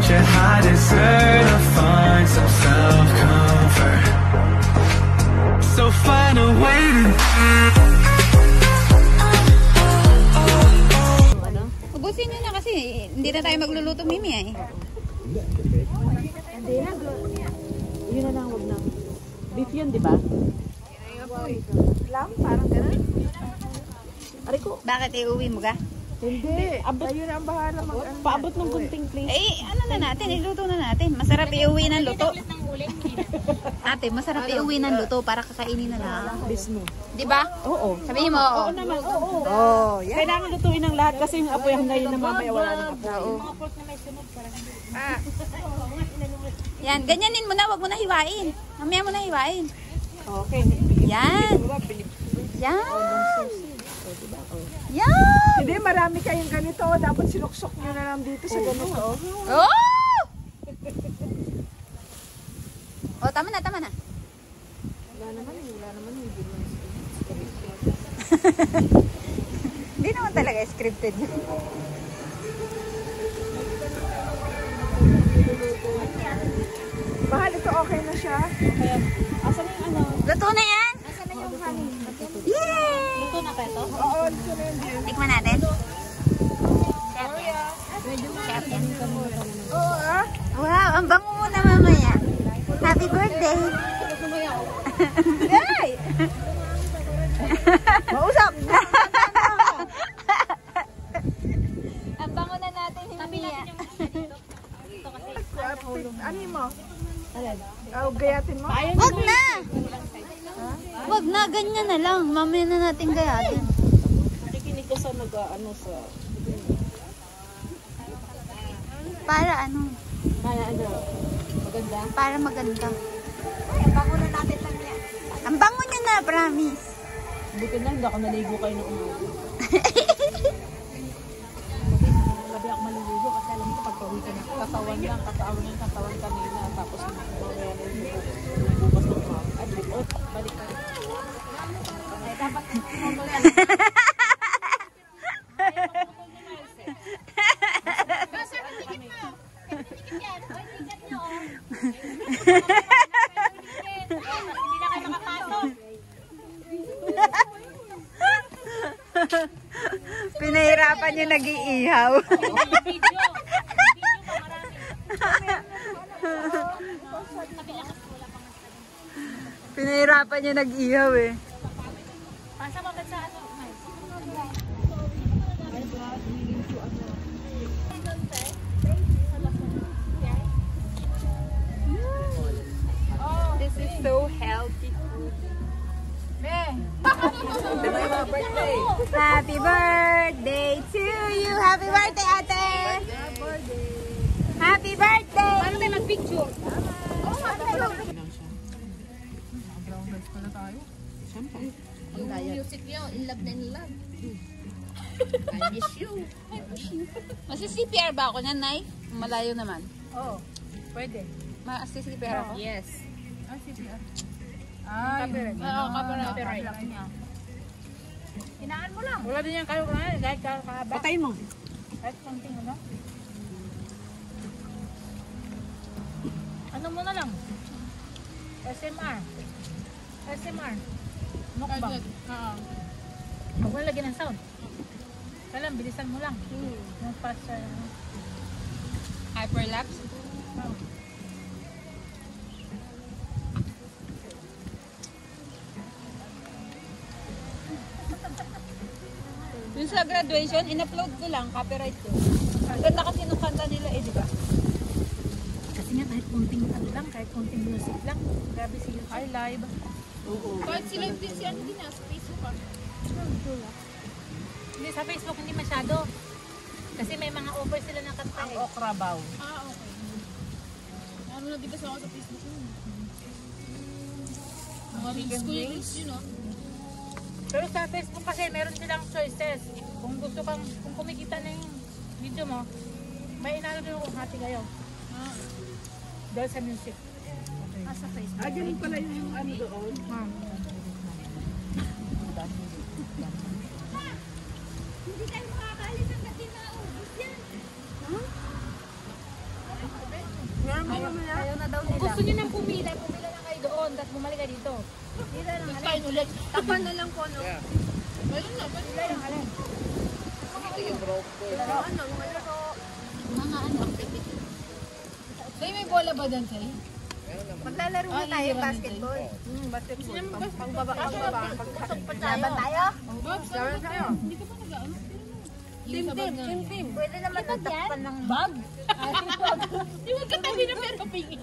want you, I deserve to find some self-comfort. So find a way to ubusin nyo na kasi hindi na tayo magluluto, Mimi eh. Hindi na. Yun na lang, huwag na. Beef yun, di ba? Lang, parang gano'n. Ariko. Bakit iuwi mo ka? Hindi. Ayun ang bahala paabot ng gunting, please. Eh, ano na natin, iluto na natin. Masarap iuwi ng luto. Ate, masarap iuwi ng luto para kakainin na lang. Mismo. Di ba? Oo. Sabihin mo, oo. Oo naman. Oo. Kailangan lutuin ng lahat kasi yung apoy hanggang na mamaya wala ng apoy. Oo. Yan, ganyanin mo na, wag mo na hiwain. Mamaya mo na hiwain. Okay. Yan. Yan. Yan. Hindi, marami kayong ganito. Dapat sinuksok nyo na lang dito sa ganito. Oh! Oh, tama na, tama na. Wala naman. Hindi naman talaga scripted. Mahal, ito okay na siya. Okay. Asan na yung ano? Luto na yan. Asan na yung honey? Yay! Luto na ba ito? Oo, luto na yun. Tikman natin. Chef yan. Chef yan. Oo ah. Wow, ang bango mo na mamaya. Happy birthday. Yay! Mausap! Ang bango na natin ni Mia. Ano mo? Gayatin mo? Wag na! Wag na, ganyan na lang. Mamaya na natin gayatin. Nakikinig ko sa nag-ano sa... Para ano? Para ano? Maganda? Para maganda. Ang bango na natin lang yan. Ang bango niya na, promise. Buti na, hindi ako naligo kayo ng umaga. Gabi ako maliligo kasi alam ko pagpawi ka na. Katawan kanina. Tapos mamaya na yung bukas ng umaga. At balik ka. Ay, dapat mumulan. Pinahirapan niya nag-iihaw. Pinahirapan niya nag-ihaw eh. This is so healthy food. Happy birthday to you! Happy birthday, ate! Happy birthday! Paano tayo mag-picture? Yung music nyo, in love na in love. I miss you. Masi-CPR ba ako niyan, Nay? Malayo naman. Oo, pwede. Ma-CPR ako? Yes. CPR. Oo, copyright. Hinaan mo lang. Wala din yan kayo kahit kahaba. Patay mo. Kahit konting ano. Ano mo na lang? SMR. Mukbang. Huwag mo lagyan ng sound. Kailan, bilisan mo lang. Yung fast Hyperlapse? Yung sa graduation, in-upload ko lang, copyright ko. Ang ganda kasi nung kanta nila eh, di ba? Kasi nga kahit konting ano lang, kahit konting music lang. Grabe si YouTube. Ay, live. Oo. Kahit sila yung din siya, hindi na, sa Facebook ah. Hindi, sa Facebook hindi masyado. Kasi may mga offer sila ng kanta. Ang okra baw. Ah, okay. Ano na, di ba sa ako sa Facebook yun? Mga reels ko yun, Pero sa Facebook kasi meron silang choices. Kung gusto kang, kung kumikita na yung video mo, may inano doon kung hati kayo. Dahil sa music. Okay. sa Facebook. Ganun pala yung ano doon. Hindi tayo makakalis hanggat din naubos yan. gusto niyo nang pumila lang kayo doon, tapos bumalik kayo dito. Next time ulit. Takpan na lang po, no? Ayun na, pwede lang. Mga ano, Say, may bola ba dyan, Say? maglalaro na tayo basketball. Basketball. Pangbaba. Laban tayo? Gawin tayo. Hindi ka pa nag-ano? Team. Pwede naman tatakpan ng Bag? Di wag ka tabi na pero pingi.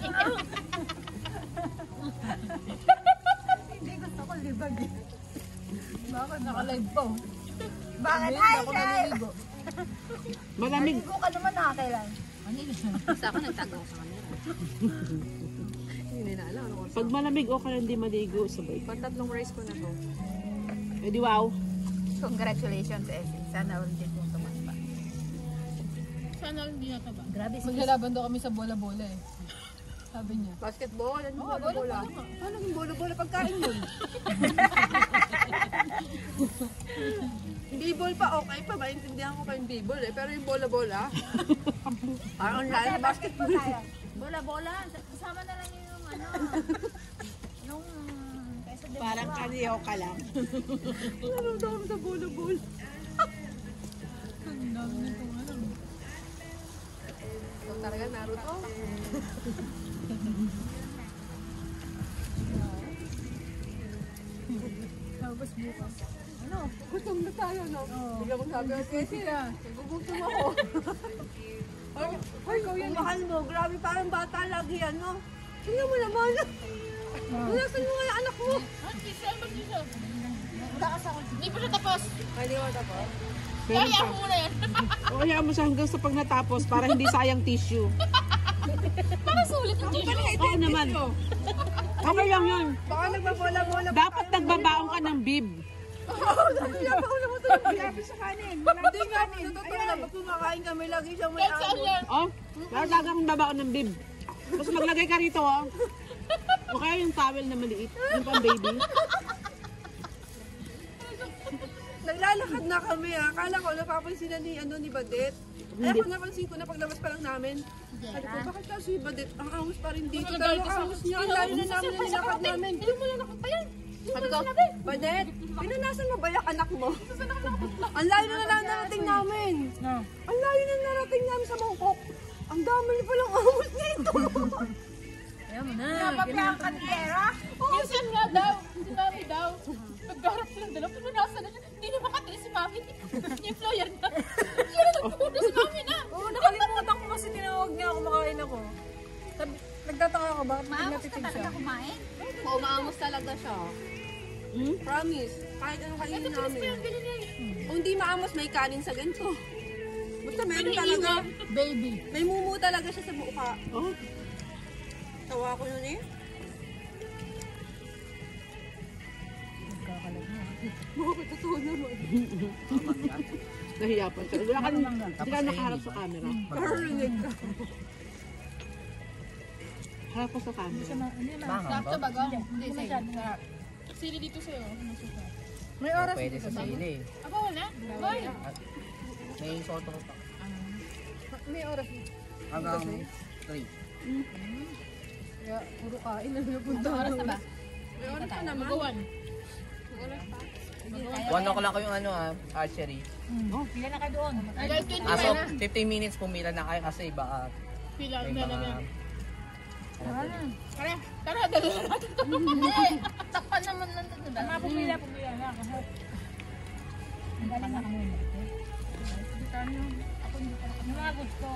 Hindi gusto ko libag. Bakit naka-live pa? Bakit? Ay, Shay! Malamig. Ligo ka naman nakakailan. Basta ako nagtago sa kanila. Hindi na alam. Pag malamig o ka hindi maligo, sabay. Pang-tatlong race ko na to. Eh di wow. Congratulations, Essie. Sana ulit mong tumapa. Sana hindi nataba. Grabe, Maglalaban daw kami sa bola-bola eh. Sabi niya. Basketball? Ano Oo, bola-bola? bola-bola. Ano yung bola-bola? Pagkain yun. B-ball pa okay pa. Maintindihan ko pa yung B-ball eh. Pero yung bola-bola, parang online na basketball. Bola-bola. Kasama na lang yung ano. Yung kaysa de Parang kaniyaw ka lang. Ano daw sa bola-bola? Ang dami nitong ano. So talaga Naruto. Tapos bukas. Ano? Gutom na tayo, no? Bigla mo sabi, okay sila. Nagugutom ako. Ay, yung mahal mo. Grabe, parang bata lagi yan, no? Tingnan mo naman. Nasaan mo nga yung anak mo? Ba't isa? Hindi pa siya tapos. Ay, di mo tapos. Kaya ako muna yan. O kaya mo siya hanggang sa pag natapos para hindi sayang tissue. Para sulit yung tissue. Oo naman. Okay lang yun. Baka nagbabola-bola. Dapat nagbabaon ka ng bib. Pinapauna mo ito yung biyabi sa kanin. Hindi nga, totoo lang. Pag kumakain kami, lagi siya may Kahit saan amo. yan. Oh, dapat kang babaon ng bib. Tapos maglagay ka rito, oh. O kaya yung towel na maliit, yung pang baby. Naglalakad na kami ha. Akala ko napapansin na ni Badet. Ay ako napansin ko na paglabas pa lang namin. Sabi ko, bakit kasi Badet ang angus pa rin dito? Pero ang angus niya, ang layo na namin na nilakad namin. Hindi mo lang ako pa yan. Sabi ko, Badet, pinanasan mo ba yung anak mo? Ang layo na narating namin. Ang layo na narating namin sa Mangkok. Ang dami niyo palang angus nito. Minsan nga daw, si Mami daw, paggarap silang dalawa, pinunasan na siya, hindi na makatiis si Mami. Yung employer na. Yun na nagpupunta si Mami na. Oo, nakalimutan ko kasi tinawag niya ako, makain ako. Nagtataka ako, bakit hindi Maamos ka natitig siya? talaga kumain? Oo, maamos talaga siya. Promise. Kahit anong kainin namin. Kung hindi maamos, may kanin sa ganito. Basta meron talaga. Baby. May mumu talaga siya sa mukha. Oh, Tawa ko yun eh. Bakit totoo naman? nahiya pa siya. Wala ka, hindi ka nakaharap sa camera. Karinig ka. Harap ka sa camera. Sarap to bago? Hindi, sa'yo. Sili dito sa'yo. May oras Pwede sa sili. Aba, wala? Hoy! May soto pa. May oras. Hanggang 3. Kaya puro kain na napunta. Oras na ba? May oras pa naman. Magawan. One o'clock yung archery. Ay, guys, 20 As of na. 15 minutes pumila na kayo kasi baka Pila may na mga... lang. Tara, dali na natin ito. Takpan naman lang ito. Tama, pumila na. Ang galing na kami. Mga gusto.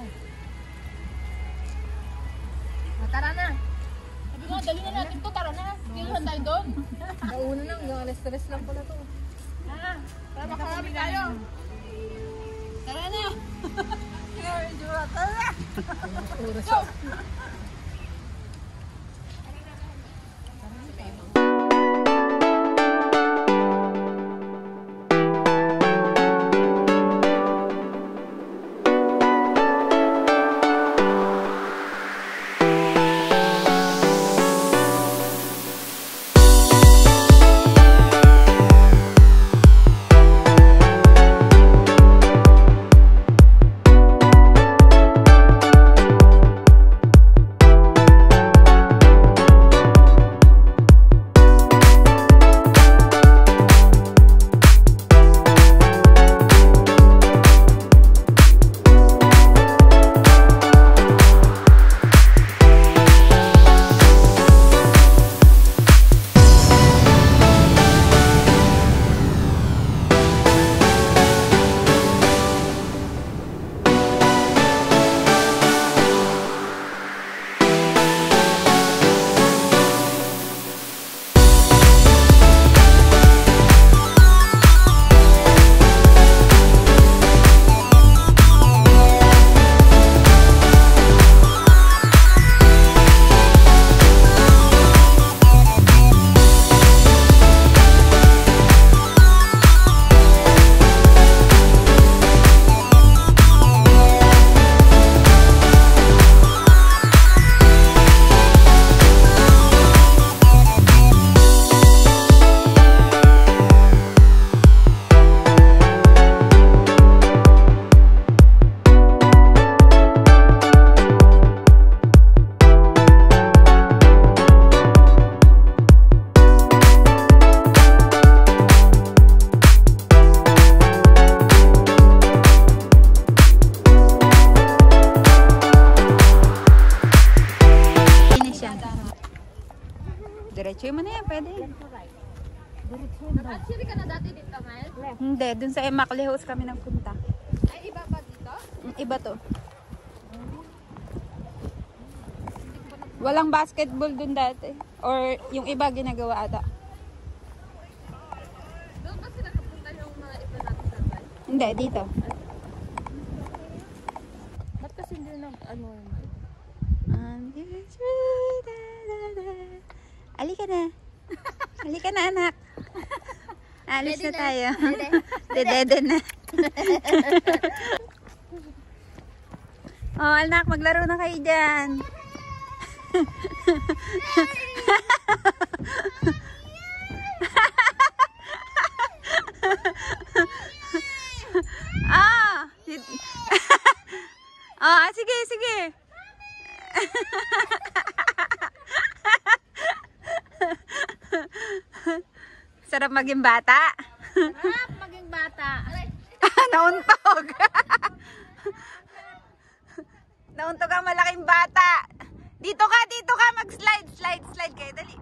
Tara na. Sabi ko, dali na natin ito. Tara na. Hindi lang tayo doon. Nauna na, hanggang alas-tres lang pala to. Tara, makarami tayo. Tara na. Go! Diretso mo na yan, pwede. Nag-actually ka na dati dito, Mel? Hindi, dun sa Imaclea House kami nagpunta. Ay, iba ba dito? Iba to. Walang basketball dun dati. Or yung iba ginagawa ata. Doon ba sila napunta yung mga iba natin sa bay? Hindi, dito. Ba't kasi hindi nag, ano, Halika na. Halika na, anak. Alis na tayo. Dedede na. Oh, anak, maglaro na kayo dyan. Ah! Ah, sige, sige. Sarap maging bata. Sarap maging bata. Nauntog. Nauntog ang malaking bata. Dito ka, mag-slide. Slide kayo, dali.